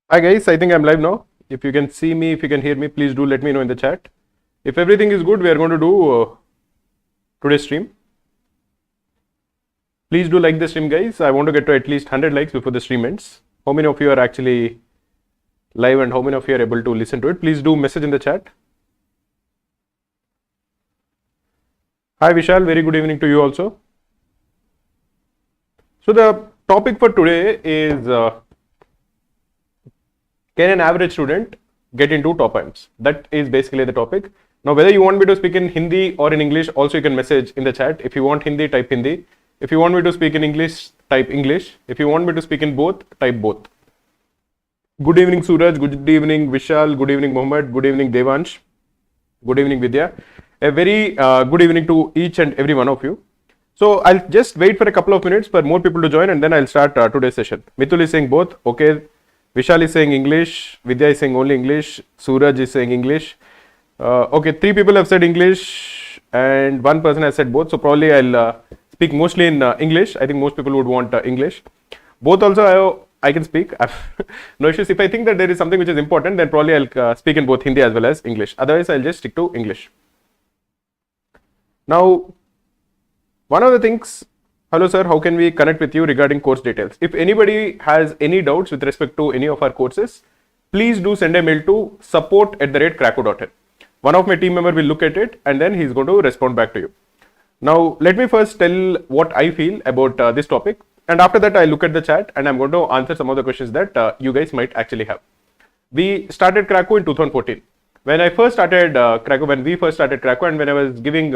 Hi guys, I think I'm live now. If you can see me, if you can hear me, please do let me know in the chat. If everything is good, we are going to do today's stream. Please do like the stream, guys. I want to get to at least 100 likes before the stream ends. How many of you are actually live and how many of you are able to listen to it? Please do message in the chat. Hi Vishal, very good evening to you also. So the topic for today is can an average student get into top IIMs? That is basically the topic. Now, whether you want me to speak in Hindi or in English, also you can message in the chat. If you want Hindi, type Hindi. If you want me to speak in English, type English. If you want me to speak in both, type both. Good evening, Suraj. Good evening, Vishal. Good evening, Mohammed. Good evening, Devansh. Good evening, Vidya. A very good evening to each and every one of you. So I'll just wait for a couple of minutes for more people to join and then I'll start today's session. Mithul is saying both. Okay. Vishal is saying English, Vidya is saying only English, Suraj is saying English. Okay, 3 people have said English and 1 person has said both. So probably I'll speak mostly in English. I think most people would want English. Both also I can speak. No issues. If I think that there is something which is important, then probably I'll speak in both Hindi as well as English. Otherwise, I'll just stick to English. Now, one of the things. Hello sir, how can we connect with you regarding course details? If anybody has any doubts with respect to any of our courses, please do send a mail to support@krakow.in. One of my team member will look at it and then he's going to respond back to you. Now, let me first tell what I feel about this topic, and after that I look at the chat and I'm going to answer some of the questions that you guys might actually have. We started Krakow in 2014. When I first started Krakow, when we first started Krakow, and when I was giving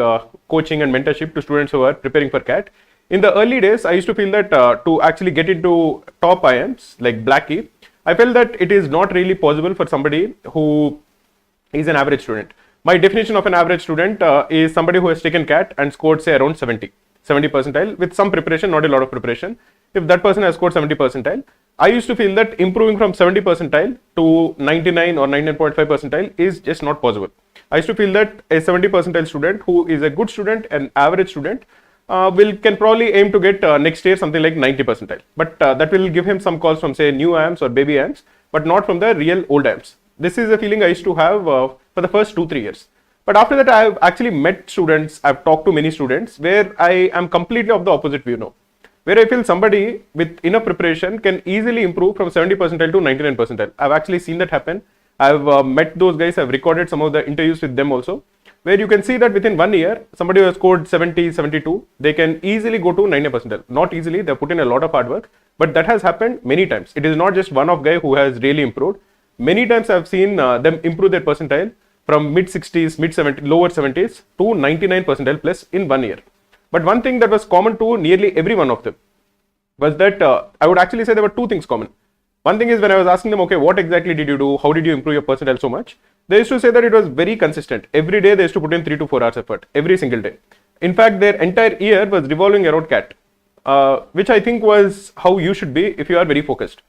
coaching and mentorship to students who are preparing for CAT, in the early days, I used to feel that to actually get into top IIMs like Blackie, I felt that it is not really possible for somebody who is an average student. My definition of an average student is somebody who has taken CAT and scored say around 70 percentile with some preparation, not a lot of preparation. If that person has scored 70 percentile, I used to feel that improving from 70 percentile to 99 or 99.5 percentile is just not possible. I used to feel that a 70 percentile student who is a good student, an average student, can probably aim to get next year something like 90 percentile, but that will give him some calls from say new IIMs or baby IIMs, but not from the real old IIMs. This is a feeling I used to have for the first 2-3 years. But after that, I have actually met students, I've talked to many students where I am completely of the opposite view now, where I feel somebody with enough preparation can easily improve from 70 percentile to 99 percentile. I've actually seen that happen. I've met those guys, I've recorded some of the interviews with them also, where you can see that within 1 year, somebody who has scored 70, 72, they can easily go to 90 percentile. Not easily, they've put in a lot of hard work, but that has happened many times. It is not just one of guy who has really improved. Many times I've seen them improve their percentile from mid 60s, mid 70s, lower 70s to 99 percentile plus in 1 year. But one thing that was common to nearly every one of them was that I would actually say there were 2 things common. One thing is when I was asking them, okay, what exactly did you do? How did you improve your percentile so much? They used to say that it was very consistent. Every day they used to put in 3 to 4 hours effort, every single day. In fact, their entire year was revolving around CAT, which I think was how you should be if you are very focused.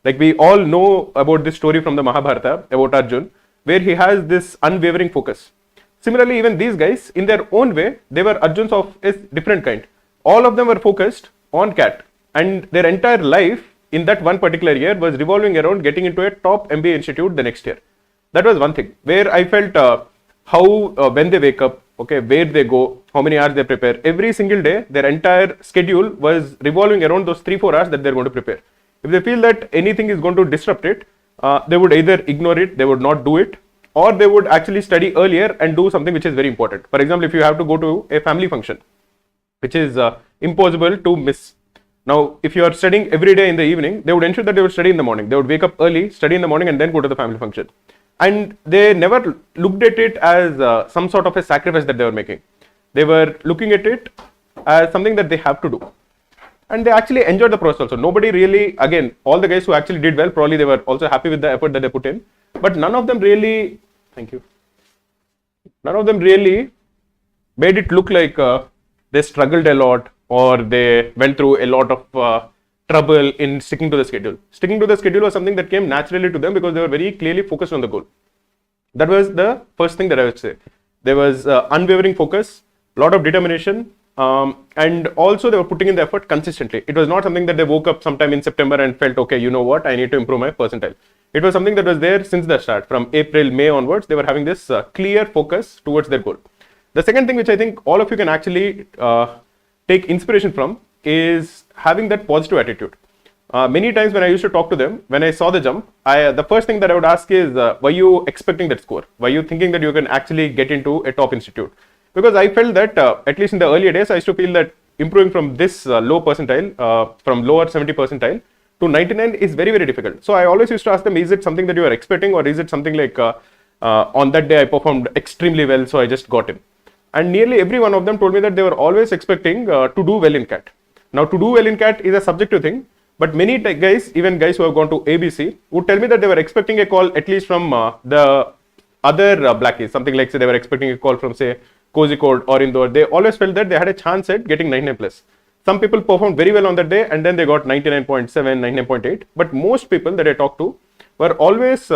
Like we all know about this story from the Mahabharata about Arjun, where he has this unwavering focus. Similarly, even these guys, in their own way, they were Arjuns of a different kind. All of them were focused on CAT, and their entire life in that one particular year was revolving around getting into a top MBA institute the next year. That was one thing where I felt how when they wake up, okay, where they go, how many hours they prepare. Every single day, their entire schedule was revolving around those 3-4 hours that they're going to prepare. If they feel that anything is going to disrupt it, they would either ignore it, they would not do it, or they would actually study earlier and do something which is very important. For example, if you have to go to a family function, which is impossible to miss. Now, if you are studying every day in the evening, they would ensure that they would study in the morning. They would wake up early, study in the morning, and then go to the family function. And they never looked at it as some sort of a sacrifice that they were making. They were looking at it as something that they have to do. And they actually enjoyed the process also. Nobody really, again, all the guys who actually did well, probably they were also happy with the effort that they put in. But none of them really, thank you, none of them really made it look like they struggled a lot or they went through a lot of trouble in sticking to the schedule. Sticking to the schedule was something that came naturally to them because they were very clearly focused on the goal. That was the first thing that I would say. There was unwavering focus, a lot of determination, And also they were putting in the effort consistently. It was not something that they woke up sometime in September and felt, okay, you know what, I need to improve my percentile. It was something that was there since the start. From April, May onwards, they were having this clear focus towards their goal. The second thing which I think all of you can actually take inspiration from is having that positive attitude. Many times when I used to talk to them, when I saw the jump, the first thing that I would ask is, were you expecting that score? Were you thinking that you can actually get into a top institute? Because I felt that, at least in the earlier days, I used to feel that improving from this low percentile, from lower 70 percentile to 99 is very, very difficult. So I always used to ask them, is it something that you are expecting, or is it something like on that day I performed extremely well, so I just got in? And nearly every one of them told me that they were always expecting to do well in CAT. Now, to do well in CAT is a subjective thing, but many guys, even guys who have gone to ABC, would tell me that they were expecting a call at least from the other blackies, something like, say, they were expecting a call from, say, Kozhikode or Indore. They always felt that they had a chance at getting 99 plus. Some people performed very well on that day and then they got 99.7, 99.8. But most people that I talked to were always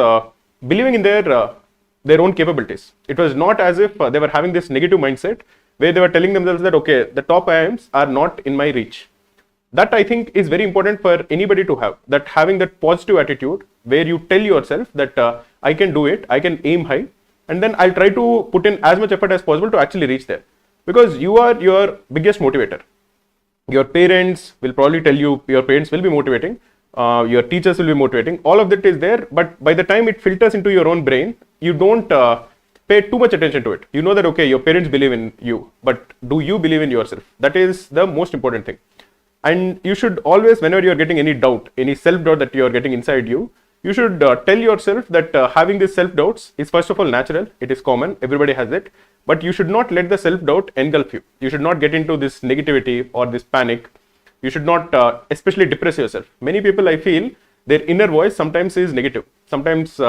believing in their own capabilities. It was not as if they were having this negative mindset where they were telling themselves that, okay, the top IIMs are not in my reach. That I think is very important for anybody to have, that having that positive attitude where you tell yourself that I can do it, I can aim high, and then I'll try to put in as much effort as possible to actually reach there. Because you are your biggest motivator. Your parents will probably tell you, your parents will be motivating, your teachers will be motivating, all of that is there, but by the time it filters into your own brain, you don't pay too much attention to it. You know that, okay, your parents believe in you, but do you believe in yourself? That is the most important thing. And you should always, whenever you're getting any doubt, any self-doubt that you're getting inside you, you should tell yourself that having these self-doubts is first of all natural, it is common, everybody has it, but you should not let the self-doubt engulf you. You should not get into this negativity or this panic. You should not especially depress yourself. Many people, I feel, their inner voice sometimes is negative. Sometimes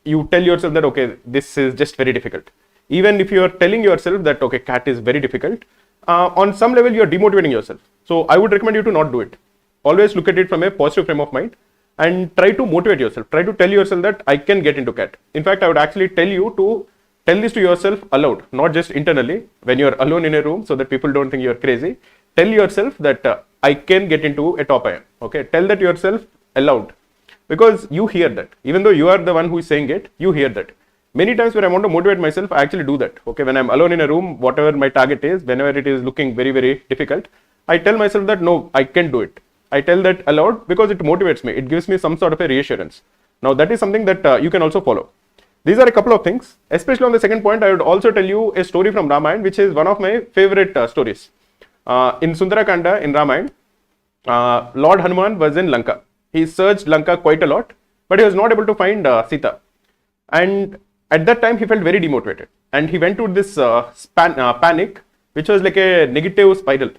you tell yourself that, okay, this is just very difficult. Even if you are telling yourself that, okay, CAT is very difficult, on some level you are demotivating yourself. So I would recommend you to not do it. Always look at it from a positive frame of mind and try to motivate yourself. Try to tell yourself that I can get into CAT. In fact, I would actually tell you to tell this to yourself aloud, not just internally when you're alone in a room so that people don't think you're crazy. Tell yourself that I can get into a top IIM. Okay, tell that yourself aloud, because you hear that. Even though you are the one who is saying it, you hear that. Many times when I want to motivate myself, I actually do that. Okay, when I'm alone in a room, whatever my target is, whenever it is looking very, very difficult, I tell myself that no, I can do it. I tell that aloud because it motivates me. It gives me some sort of a reassurance. Now that is something that you can also follow. These are a couple of things. Especially on the second point, I would also tell you a story from Ramayana, which is one of my favorite stories. In Sundarakanda in Ramayana, Lord Hanuman was in Lanka. He searched Lanka quite a lot, but he was not able to find Sita. And at that time, he felt very demotivated. And he went to this panic, which was like a negative spiral.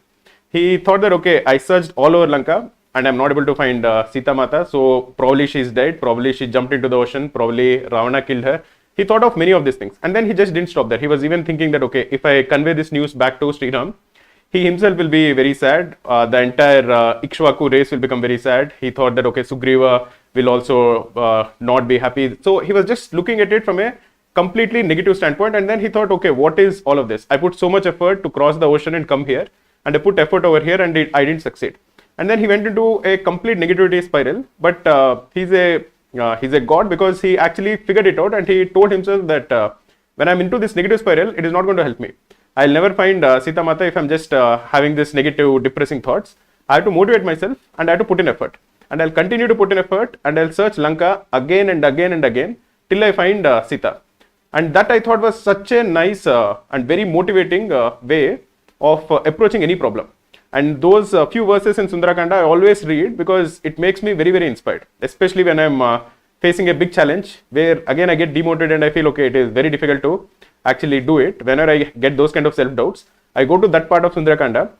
He thought that, okay, I searched all over Lanka and I'm not able to find Sita Mata. So probably she's dead. Probably she jumped into the ocean. Probably Ravana killed her. He thought of many of these things. And then he just didn't stop there. He was even thinking that, okay, if I convey this news back to Sri Ram, he himself will be very sad. The entire Ikshvaku race will become very sad. He thought that, okay, Sugriva will also not be happy. So he was just looking at it from a completely negative standpoint. And then he thought, okay, what is all of this? I put so much effort to cross the ocean and come here. And I put effort over here and I didn't succeed. And then he went into a complete negativity spiral. But he's a god because he actually figured it out and he told himself that when I'm into this negative spiral, it is not going to help me. I'll never find Sita Mata if I'm just having this negative, depressing thoughts. I have to motivate myself and I have to put in effort. And I'll continue to put in effort and I'll search Lanka again and again and again till I find Sita. And that I thought was such a nice and very motivating way of approaching any problem. And those few verses in Sundarakanda I always read because it makes me very, very inspired, especially when I'm facing a big challenge where again I get demotivated and I feel, okay, it is very difficult to actually do it. Whenever I get those kind of self-doubts, I go to that part of Sundarakanda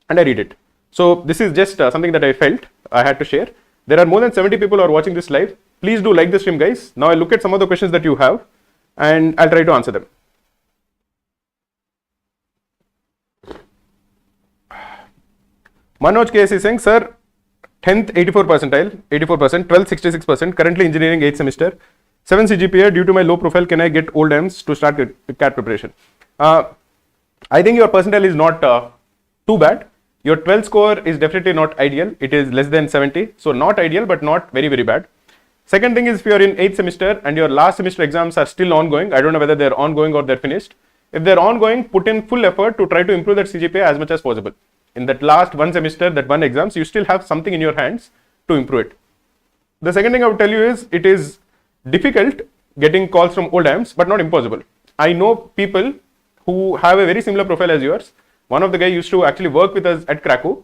and I read it. So this is just something that I felt I had to share. There are more than 70 people who are watching this live. Please do like the stream, guys. Now I'll look at some of the questions that you have and I'll try to answer them. Manoj KS is saying, sir, 10th 84 percentile, 84%, 12th 66%, currently engineering 8th semester, 7 CGPA, due to my low profile, can I get old IIMs to start CAT preparation? I think your percentile is not too bad. Your 12th score is definitely not ideal. It is less than 70. So not ideal, but not very, very bad. Second thing is, if you are in 8th semester and your last semester exams are still ongoing, I don't know whether they're ongoing or they're finished. If they're ongoing, put in full effort to try to improve that CGPA as much as possible. In that last one semester, that one exams, you still have something in your hands to improve it. The second thing I would tell you is, it is difficult getting calls from old IIMs, but not impossible. I know people who have a very similar profile as yours. One of the guys used to actually work with us at Krakow,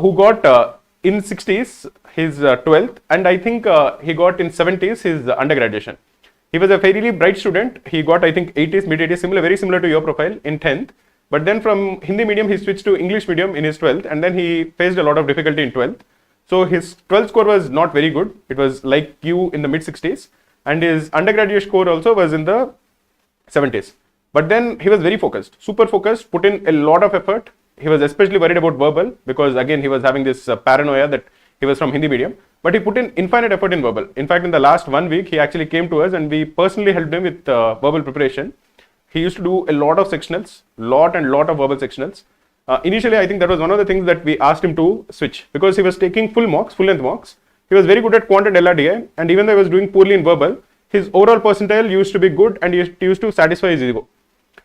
who got in 60s his 12th, and I think he got in 70s his undergraduation. He was a fairly bright student. He got, I think, 80s, mid 80s, very similar to your profile in 10th. But then from Hindi medium, he switched to English medium in his 12th, and then he faced a lot of difficulty in 12th. So his 12th score was not very good. It was like you in the mid 60s, and his undergraduate score also was in the 70s. But then he was very focused, super focused, put in a lot of effort. He was especially worried about verbal because again, he was having this paranoia that he was from Hindi medium, but he put in infinite effort in verbal. In fact, in the last 1 week, he actually came to us and we personally helped him with verbal preparation. He used to do a lot of sectionals, lot of verbal sectionals. Initially, I think that was one of the things that we asked him to switch because he was taking full length mocks. He was very good at quant and LRDI, and even though he was doing poorly in verbal, his overall percentile used to be good and he used to satisfy his ego.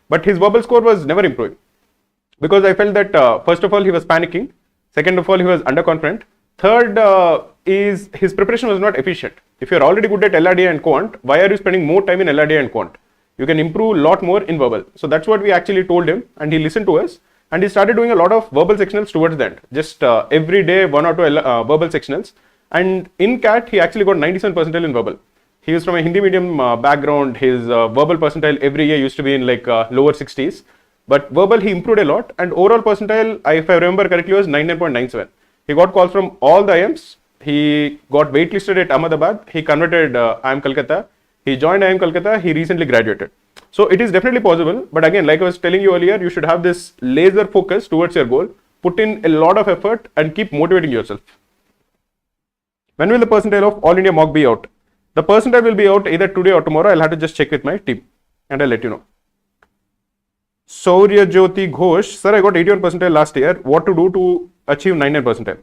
But his verbal score was never improving because I felt that first of all, he was panicking. Second of all, he was underconfident. Third is his preparation was not efficient. If you're already good at LRDI and quant, why are you spending more time in LRDI and quant? You can improve a lot more in verbal. So that's what we actually told him, and he listened to us. And he started doing a lot of verbal sectionals towards the end. Just every day, 1 or 2 verbal sectionals. And in CAT, he actually got 97 percentile in verbal. He was from a Hindi medium background. His verbal percentile every year used to be in like lower 60s. But verbal, he improved a lot. And overall percentile, if I remember correctly, was 99.97. He got calls from all the IIMs. He got waitlisted at Ahmedabad. He converted IIM Kolkata. He joined IIM Kolkata. He recently graduated. So it is definitely possible. But again, like I was telling you earlier, you should have this laser focus towards your goal. Put in a lot of effort and keep motivating yourself. When will the percentile of All India mock be out? The percentile will be out either today or tomorrow. I'll have to just check with my team and I'll let you know. Saurya Jyoti Ghosh, sir, I got 81 percentile last year. What to do to achieve 99 percentile?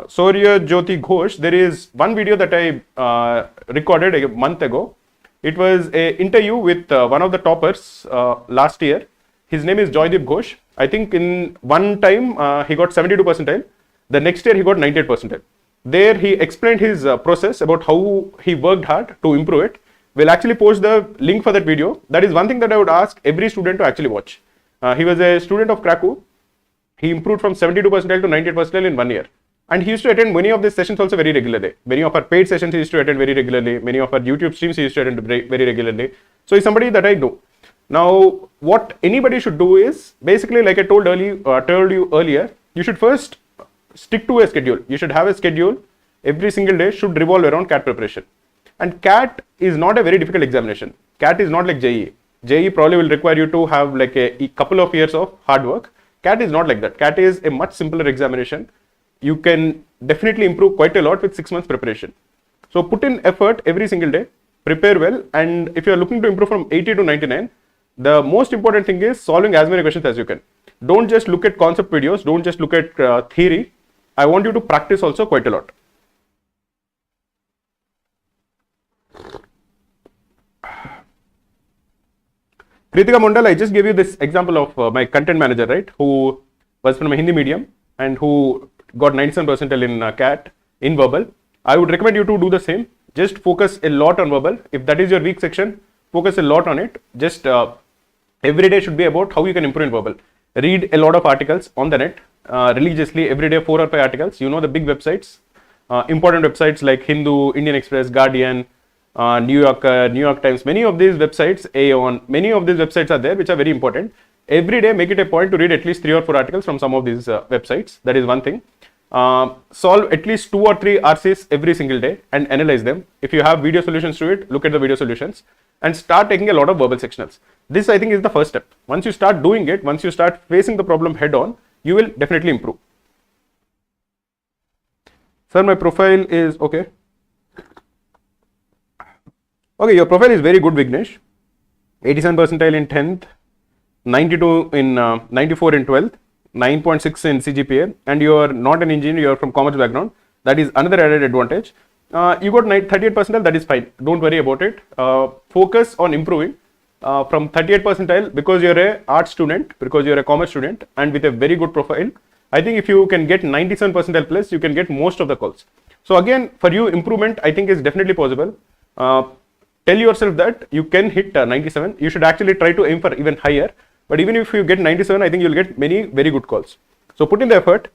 Saurya Jyoti Ghosh, there is one video that I recorded a month ago. It was an interview with one of the toppers last year. His name is Joydeep Ghosh. I think in one time he got 72 percentile. The next year he got 98 percentile. There he explained his process about how he worked hard to improve it. We'll actually post the link for that video. That is one thing that I would ask every student to actually watch. He was a student of Krakow. He improved from 72 percentile to 98 percentile in 1 year. And he used to attend many of these sessions also very regularly. Many of our paid sessions he used to attend very regularly. Many of our YouTube streams he used to attend very regularly. So he's somebody that I know. Now, what anybody should do is basically, like I told you earlier, you should first stick to a schedule. You should have a schedule. Every single day should revolve around CAT preparation. And CAT is not a very difficult examination. CAT is not like JEE. JEE probably will require you to have like a couple of years of hard work. CAT is not like that. CAT is a much simpler examination. You can definitely improve quite a lot with 6 months preparation. So put in effort every single day, prepare well, and if you are looking to improve from 80 to 99, the most important thing is solving as many questions as you can. Don't just look at concept videos, don't just look at theory. I want you to practice also quite a lot. Kritika Mondal, I just gave you this example of my content manager, right, who was from a Hindi medium and who got 97 percentile in CAT in verbal. I would recommend you to do the same. Just focus a lot on verbal. If that is your weak section, focus a lot on it. Just every day should be about how you can improve in verbal. Read a lot of articles on the net religiously every day, 4 or 5 articles. You know the big websites, important websites like Hindu, Indian Express, Guardian, New York Times. Many of these websites, Aeon, many of these websites are there which are very important. Every day, make it a point to read at least 3 or 4 articles from some of these websites. That is one thing. Solve at least 2 or 3 RCs every single day and analyze them. If you have video solutions to it, look at the video solutions and start taking a lot of verbal sectionals. This, I think, is the first step. Once you start doing it, once you start facing the problem head on, you will definitely improve. Sir, my profile is okay. Okay, your profile is very good, Vignesh. 87 percentile in 10th, 92 in 94 in 12th. 9.6 in CGPA, and you are not an engineer, you are from commerce background, that is another added advantage. You got 38 percentile, that is fine. Don't worry about it. Focus on improving from 38 percentile because you're a art student, because you're a commerce student, and with a very good profile. I think if you can get 97 percentile plus, you can get most of the calls. So again, for you, improvement I think is definitely possible. Tell yourself that you can hit 97. You should actually try to aim for even higher. But even if you get 97, I think you'll get many very good calls. So put in the effort,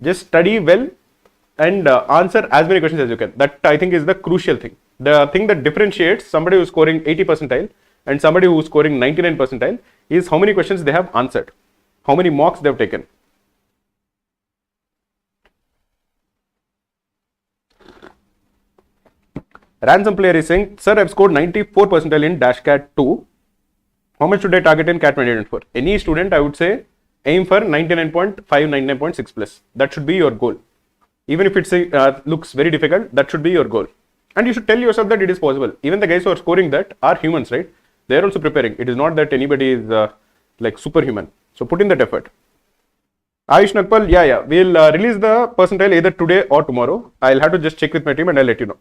just study well, and answer as many questions as you can. That I think is the crucial thing. The thing that differentiates somebody who's scoring 80 percentile and somebody who's scoring 99 percentile is how many questions they have answered, how many mocks they have taken. Ransom player is saying, sir, I've scored 94 percentile in Dash Cat 2. How much should I target in Cat 2024? Any student, I would say, aim for 99.5, 99.6 plus. That should be your goal. Even if it looks very difficult, that should be your goal. And you should tell yourself that it is possible. Even the guys who are scoring that are humans, right? They are also preparing. It is not that anybody is like superhuman. So put in that effort. Ayush Nagpal, yeah, we'll release the percentile either today or tomorrow. I'll have to just check with my team and I'll let you know.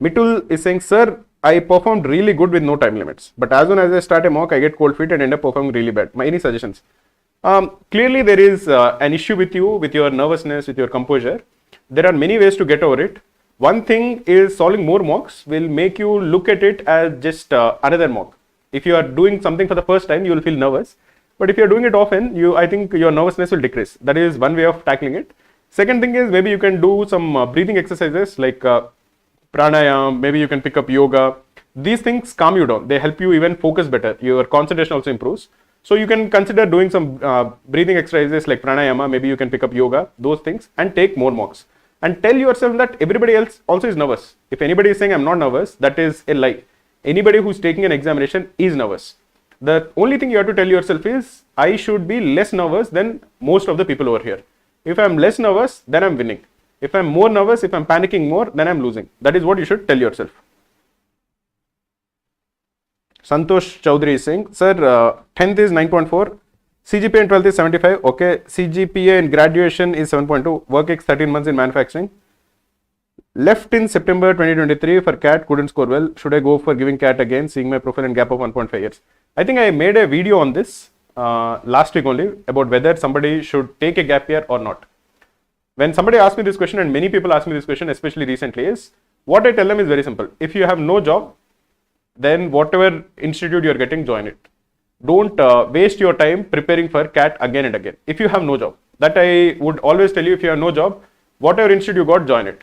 Mitul is saying, sir, I performed really good with no time limits, but as soon as I start a mock, I get cold feet and end up performing really bad. Any suggestions? Clearly, there is an issue with you, with your nervousness, with your composure. There are many ways to get over it. One thing is solving more mocks will make you look at it as just another mock. If you are doing something for the first time, you will feel nervous. But if you are doing it often, I think your nervousness will decrease. That is one way of tackling it. Second thing is maybe you can do some breathing exercises like pranayam, maybe you can pick up yoga. These things calm you down. They help you even focus better. Your concentration also improves. So you can consider doing some breathing exercises like pranayama, maybe you can pick up yoga, those things, and take more mocks. And tell yourself that everybody else also is nervous. If anybody is saying I'm not nervous, that is a lie. Anybody who's taking an examination is nervous. The only thing you have to tell yourself is I should be less nervous than most of the people over here. If I'm less nervous, then I'm winning. If I'm more nervous, if I'm panicking more, then I'm losing. That is what you should tell yourself. Santosh Chaudhary is saying, sir, 10th is 9.4, CGPA in 12th is 75, okay, CGPA in graduation is 7.2, work ex 13 months in manufacturing. Left in September 2023 for CAT, couldn't score well. Should I go for giving CAT again, seeing my profile and gap of 1.5 years? I think I made a video on this last week only about whether somebody should take a gap year or not. When somebody asks me this question, and many people ask me this question, especially recently, is what I tell them is very simple. If you have no job, then whatever institute you're getting, join it. Don't waste your time preparing for CAT again and again. If you have no job, that I would always tell you, if you have no job, whatever institute you got, join it.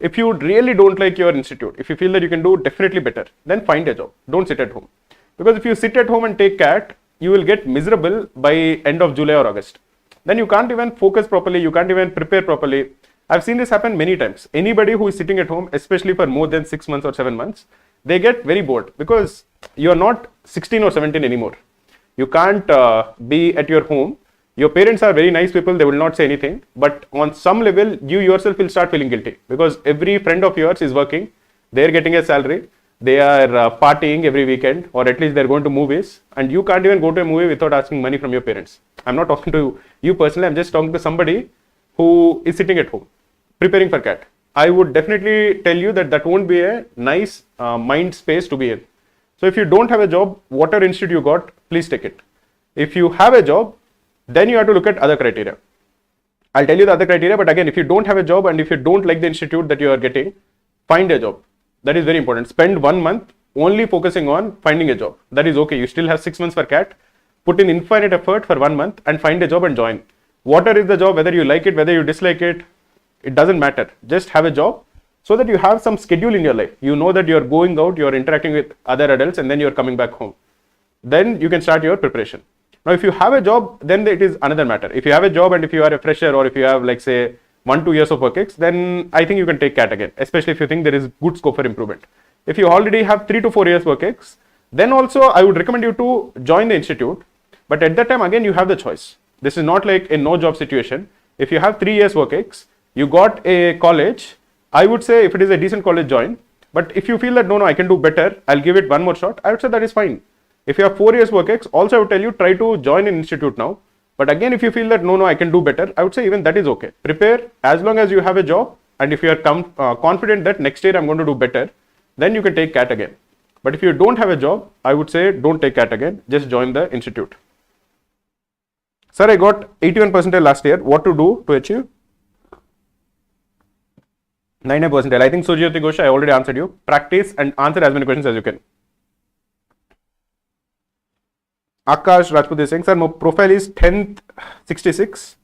If you really don't like your institute, if you feel that you can do definitely better, then find a job. Don't sit at home. Because if you sit at home and take CAT, you will get miserable by end of July or August. Then you can't even focus properly, you can't even prepare properly. I've seen this happen many times. Anybody who is sitting at home, especially for more than 6 months or 7 months, they get very bored because you are not 16 or 17 anymore. You can't be at your home. Your parents are very nice people, they will not say anything. But on some level, you yourself will start feeling guilty because every friend of yours is working, they're getting a salary, they are partying every weekend, or at least they're going to movies, and you can't even go to a movie without asking money from your parents. I'm not talking to you personally, I'm just talking to somebody who is sitting at home preparing for CAT. I would definitely tell you that won't be a nice mind space to be in. So if you don't have a job, whatever institute you got, please take it. If you have a job, then you have to look at other criteria. I'll tell you the other criteria, but again, if you don't have a job and if you don't like the institute that you are getting, find a job. That is very important. Spend 1 month only focusing on finding a job. That is okay. You still have 6 months for CAT. Put in infinite effort for 1 month and find a job and join. Whatever is the job, whether you like it, whether you dislike it, it doesn't matter. Just have a job so that you have some schedule in your life. You know that you're going out, you're interacting with other adults, and then you're coming back home. Then you can start your preparation. Now, if you have a job, then it is another matter. If you have a job and if you are a fresher or if you have, like, say, 1-2 years of work ex, then I think you can take CAT again, especially if you think there is good scope for improvement. If you already have 3 to 4 years work ex, then also I would recommend you to join the institute. But at that time, again, you have the choice. This is not like a no job situation. If you have 3 years work ex, you got a college, I would say if it is a decent college, join. But if you feel that no, I can do better, I'll give it one more shot, I would say that is fine. If you have 4 years work ex, also I would tell you, try to join an institute now. But again, if you feel that no, I can do better, I would say even that is okay. Prepare as long as you have a job, and if you are confident that next year I'm going to do better, then you can take CAT again. But if you don't have a job, I would say don't take CAT again, just join the institute. Sir, I got 81 percentile last year. What to do to achieve 99 percentile? I think Sujyoti Ghosh, I already answered you. Practice and answer as many questions as you can. Akash Rajput is saying, sir, my profile is 10th 66,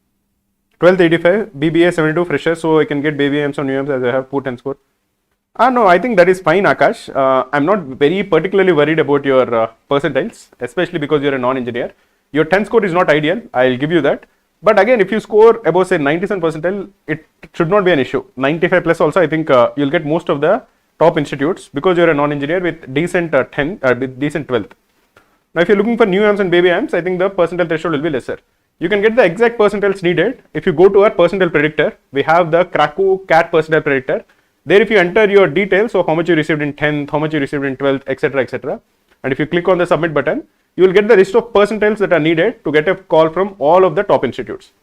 12th 85, BBA 72 fresher, so I can get BBMs on UMs as I have put and score. No, I think that is fine, Akash. I'm not very particularly worried about your percentiles, especially because you're a non-engineer. Your 10 score is not ideal, I'll give you that. But again, if you score above say 97 percentile, it should not be an issue. 95 plus also, I think you'll get most of the top institutes because you're a non-engineer with decent with decent 12th. Now, if you're looking for new AMs and baby AMs, I think the percentile threshold will be lesser. You can get the exact percentiles needed if you go to our percentile predictor. We have the Krakow CAT percentile predictor. There, if you enter your details of how much you received in 10th, how much you received in 12th, etc., and if you click on the submit button, you will get the list of percentiles that are needed to get a call from all of the top institutes.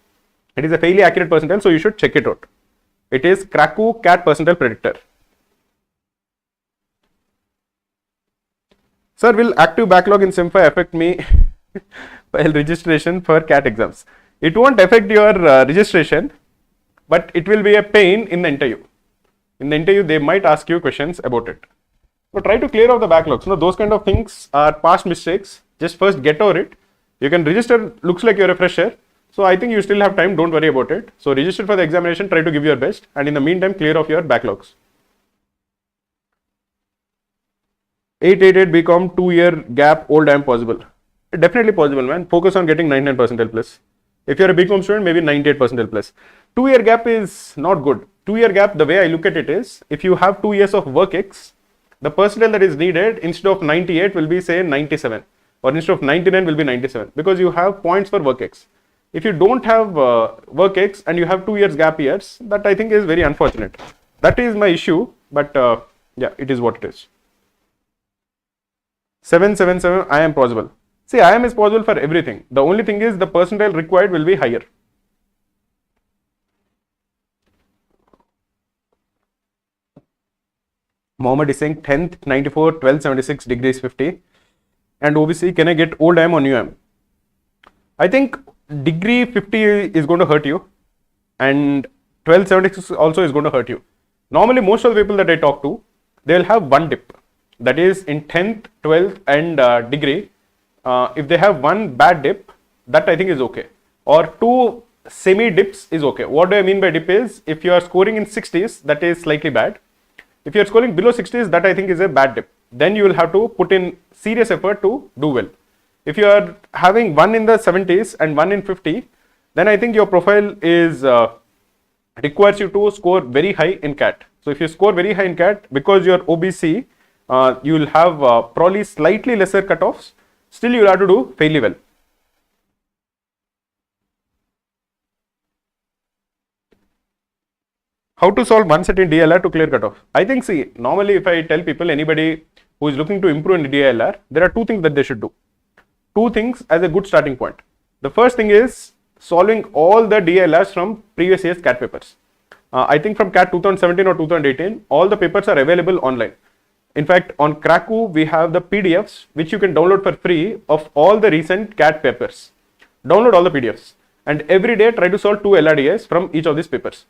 It is a fairly accurate percentile, so you should check it out. It is Krakow CAT percentile predictor. Sir, will active backlog in SIM5 affect me while registration for CAT exams? It won't affect your registration, but it will be a pain in the interview. In the interview, they might ask you questions about it. So try to clear off the backlogs. No, those kind of things are past mistakes. Just first get over it. You can register, looks like you're a fresher. So I think you still have time, don't worry about it. So register for the examination, try to give your best, and in the meantime, clear off your backlogs. 888 BCom 2-year gap, old IIM possible? Definitely possible, man. Focus on getting 99 percentile plus. If you're a BCom student, maybe 98 percentile plus. 2-year gap is not good. 2-year gap, the way I look at it is, if you have 2 years of work X, the percentile that is needed instead of 98 will be say 97, or instead of 99 will be 97, because you have points for work X. If you don't have work X and you have 2 years gap years, that I think is very unfortunate. That is my issue, but yeah, it is what it is. 777 IIM possible. See, IIM is possible for everything. The only thing is the percentile required will be higher. Mohammed is saying 10th 94, 12th 76, degrees 50, and OBC, can I get old IIM or new IIM? I think degree 50 is going to hurt you, and 1276 also is going to hurt you. Normally, most of the people that I talk to, they will have one dip, that is in 10th, 12th and degree. If they have one bad dip, that I think is okay, or two semi dips is okay. What do I mean by dip is, if you are scoring in 60s, that is slightly bad. If you are scoring below 60s, that I think is a bad dip. Then you will have to put in serious effort to do well. If you are having one in the 70s and one in 50, then I think your profile is requires you to score very high in CAT. So if you score very high in CAT, because you are OBC, you will have probably slightly lesser cutoffs. Still, you will have to do fairly well. How to solve one set in DILR to clear cutoff? I think, see, normally if I tell people, anybody who is looking to improve in DILR, there are two things that they should do. Two things as a good starting point. The first thing is solving all the DILRs from previous year's CAT papers. I think from CAT 2017 or 2018, all the papers are available online. In fact, on Krakow, we have the PDFs which you can download for free of all the recent CAT papers. Download all the PDFs, and every day try to solve 2 LRDs from each of these papers.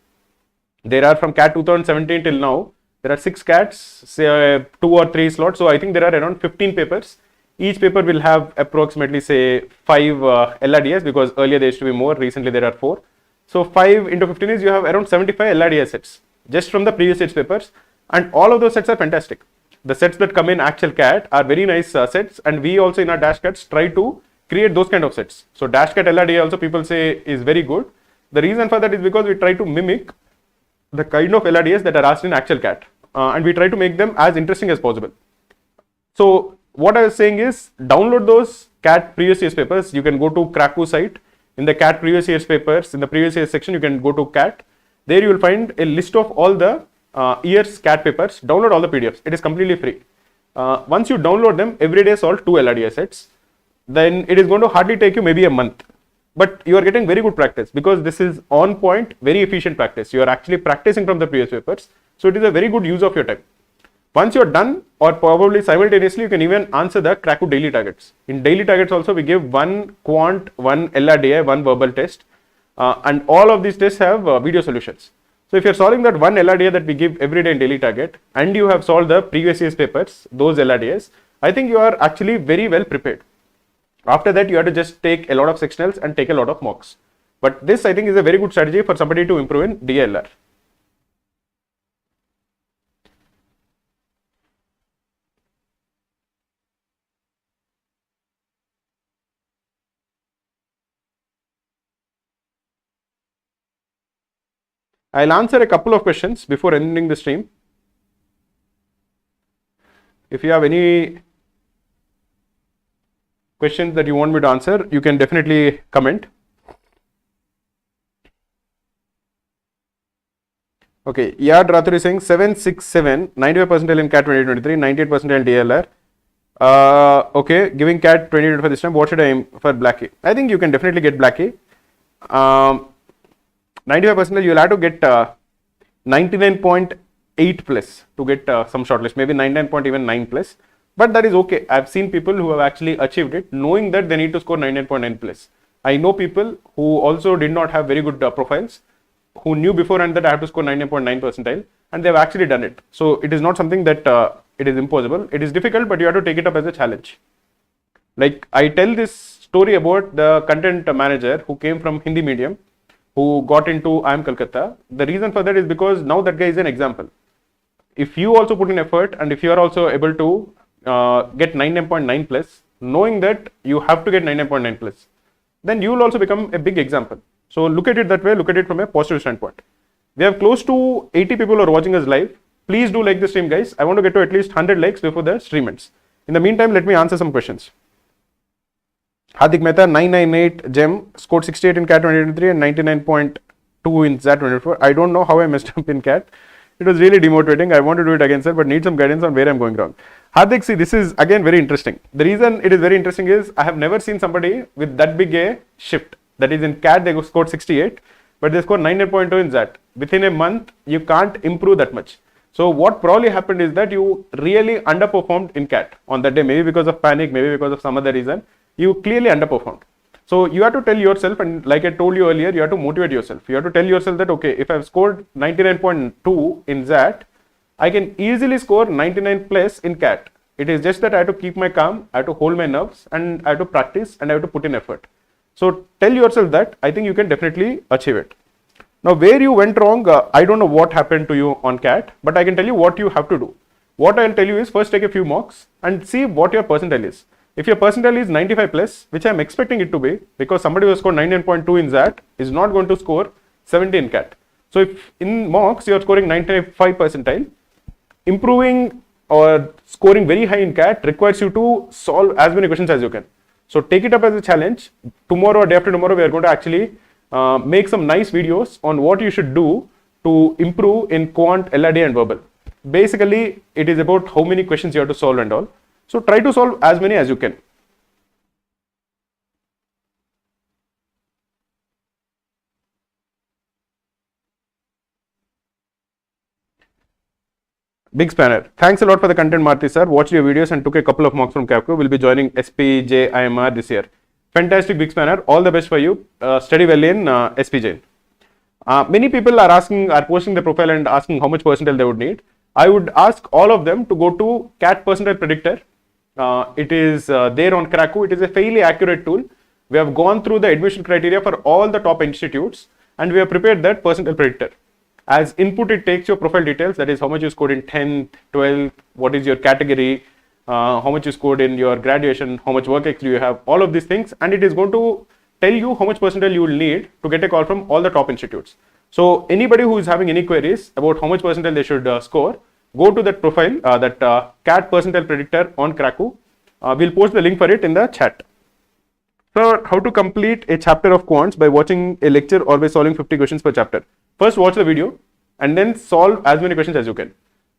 There are from CAT 2017 till now, there are 6 CATs, say 2 or 3 slots. So I think there are around 15 papers. Each paper will have approximately say 5 LRDs, because earlier there used to be more, recently there are 4. So 5 into 15 is, you have around 75 LRDS sets just from the previous year's papers, and all of those sets are fantastic. The sets that come in actual CAT are very nice sets, and we also in our dash CATs try to create those kind of sets. So dash CAT LRD also people say is very good. The reason for that is because we try to mimic the kind of LRDs that are asked in actual CAT, and we try to make them as interesting as possible. So what I was saying is, download those CAT previous year's papers. You can go to Krakow site. In the CAT previous year's papers, in the previous year's section, you can go to CAT. There you will find a list of all the year's CAT papers. Download all the PDFs. It is completely free. Once you download them, every day solve 2 LRD sets. Then it is going to hardly take you maybe a month. but you are getting very good practice because this is on point, very efficient practice. You are actually practicing from the previous papers. So it is a very good use of your time. Once you're done, or probably simultaneously, you can even answer the Krakow daily targets. In daily targets also, we give one quant, one LRDI, one verbal test, and all of these tests have video solutions. So if you're solving that one LRDI that we give every day in daily target, and you have solved the previous year's papers, those LRDIs, I think you are actually very well prepared. After that, you have to just take a lot of sectionals and take a lot of mocks. But this, I think, is a very good strategy for somebody to improve in DILR. I'll answer a couple of questions before ending the stream. If you have any questions that you want me to answer, you can definitely comment. Okay, Yad Rathur is saying 767, 95 percentile in CAT 2023, 98 percentile DLR. Okay, giving CAT 20 for this time, what should I aim for Black A? I think you can definitely get Black A. 95 percentile, you'll have to get 99.8 plus to get some shortlist, maybe 99.9 plus. But that is okay. I've seen people who have actually achieved it, knowing that they need to score 99.9 plus. I know people who also did not have very good profiles, who knew beforehand that I have to score 99.9 percentile, and they've actually done it. So it is not something that it is impossible. It is difficult, but you have to take it up as a challenge. Like I tell this story about the content manager who came from Hindi medium, who got into IIM Kolkata. The reason for that is because now that guy is an example. If you also put in effort, and if you are also able to get 99.9 plus, knowing that you have to get 99.9 plus, then you will also become a big example. So look at it that way, look at it from a positive standpoint. We have close to 80 people who are watching us live. Please do like the stream, guys. I want to get to at least 100 likes before the stream ends. In the meantime, let me answer some questions. Hardik Mehta, 998 GEM, scored 68 in CAT 2023 and 99.2 in ZAT 2024. I don't know how I messed up in CAT. It was really demotivating. I want to do it again, sir, but need some guidance on where I'm going wrong. Hardik, see, this is again very interesting. The reason it is very interesting is I have never seen somebody with that big a shift. That is, in CAT, they scored 68, but they scored 99.2 in ZAT. Within a month, you can't improve that much. So what probably happened is that you really underperformed in CAT on that day, maybe because of panic, maybe because of some other reason. You clearly underperformed. So you have to tell yourself, and like I told you earlier, you have to motivate yourself. You have to tell yourself that, okay, if I've scored 99.2 in ZAT, I can easily score 99 plus in CAT. It is just that I have to keep my calm, I have to hold my nerves, and I have to practice, and I have to put in effort. So tell yourself that. I think you can definitely achieve it. Now, where you went wrong, I don't know what happened to you on CAT, but I can tell you what you have to do. What I'll tell you is first take a few mocks and see what your percentile is. If your percentile is 95 plus, which I'm expecting it to be, because somebody who scored 99.2 in ZAT is not going to score 70 in CAT. So if in mocks you're scoring 95 percentile, improving or scoring very high in CAT requires you to solve as many questions as you can. So take it up as a challenge. Tomorrow or day after tomorrow, we are going to actually make some nice videos on what you should do to improve in quant, LRD and verbal. Basically, it is about how many questions you have to solve and all. So try to solve as many as you can. Big spanner. Thanks a lot for the content, Maruti Sir. Watched your videos and took a couple of mocks from Capco. Will be joining SPJ IMR this year. Fantastic, Big spanner. All the best for you. Study well in SPJ. Many people are posting the profile and asking how much percentile they would need. I would ask all of them to go to CAT percentile predictor. It is there on Krakow. It is a fairly accurate tool. We have gone through the admission criteria for all the top institutes, and we have prepared that percentile predictor. As input, it takes your profile details, that is how much you scored in 10th, 12th, what is your category, how much you scored in your graduation, how much work experience you have, all of these things, and it is going to tell you how much percentile you will need to get a call from all the top institutes. So anybody who is having any queries about how much percentile they should score, go to that profile, that CAT percentile predictor on Krakow. We'll post the link for it in the chat. So how to complete a chapter of quants by watching a lecture or by solving 50 questions per chapter. First watch the video and then solve as many questions as you can.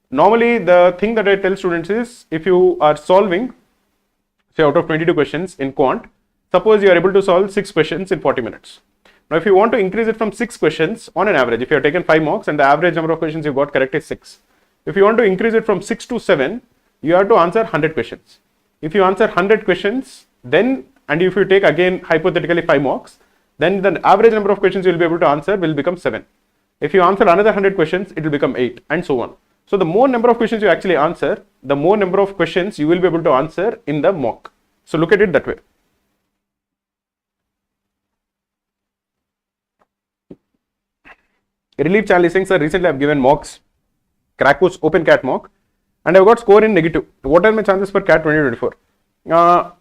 Normally the thing that I tell students is, if you are solving, say out of 22 questions in quant, Suppose you are able to solve 6 questions in 40 minutes. Now, if you want to increase it from 6 questions on an average, if you have taken 5 marks and the average number of questions you got correct is 6. If you want to increase it from 6 to 7, you have to answer 100 questions. If you answer 100 questions, then, and if you take again hypothetically 5 marks, then the average number of questions you will be able to answer will become 7. If you answer another 100 questions, it will become 8 and so on. So the more number of questions you actually answer, the more number of questions you will be able to answer in the mock. So look at it that way. Relief channel is saying, sir, recently I have given mocks, crack course open CAT mock, and I have got score in negative. What are my chances for CAT 2024?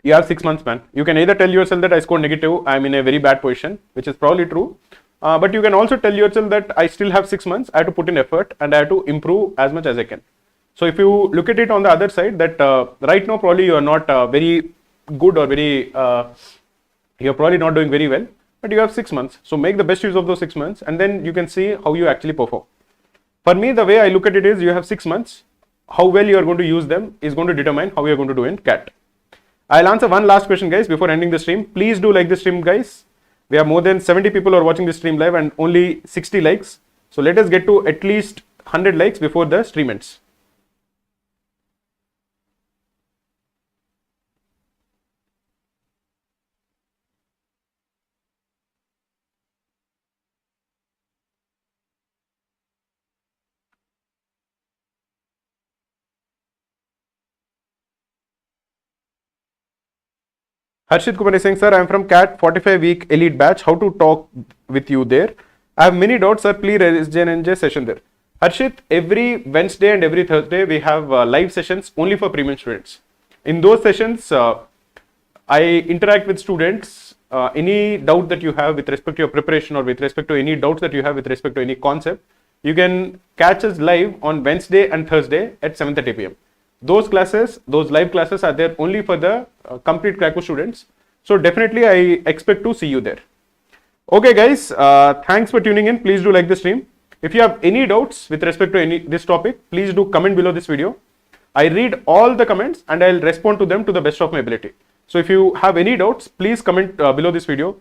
You have 6 months, man. You can either tell yourself that I scored negative, I am in a very bad position, which is probably true. But you can also tell yourself that I still have 6 months, I have to put in effort and I have to improve as much as I can. So if you look at it on the other side, that right now probably you are not very good or very, you are probably not doing very well, but you have 6 months. So make the best use of those 6 months and then you can see how you actually perform. For me, the way I look at it is you have 6 months, how well you are going to use them is going to determine how you are going to do in CAT. I'll answer one last question, guys, before ending the stream. Please do like the stream, guys. We have more than 70 people who are watching this stream live and only 60 likes. So let us get to at least 100 likes before the stream ends. Harshit Kumar is saying, sir, I am from CAT 45 week elite batch. How to talk with you there? I have many doubts, sir. Please raise JNJ session there. Harshit, every Wednesday and every Thursday, we have live sessions only for premium students. In those sessions, I interact with students. Any doubt that you have with respect to your preparation or with respect to any doubts that you have with respect to any concept, you can catch us live on Wednesday and Thursday at 7:30 p.m. Those classes, those live classes are there only for the complete crack course students. So definitely I expect to see you there. Okay guys, thanks for tuning in. Please do like the stream. If you have any doubts with respect to this topic, please do comment below this video. I read all the comments and I'll respond to them to the best of my ability. So if you have any doubts, please comment below this video.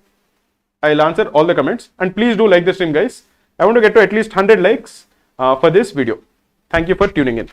I'll answer all the comments and please do like the stream, guys. I want to get to at least 100 likes for this video. Thank you for tuning in.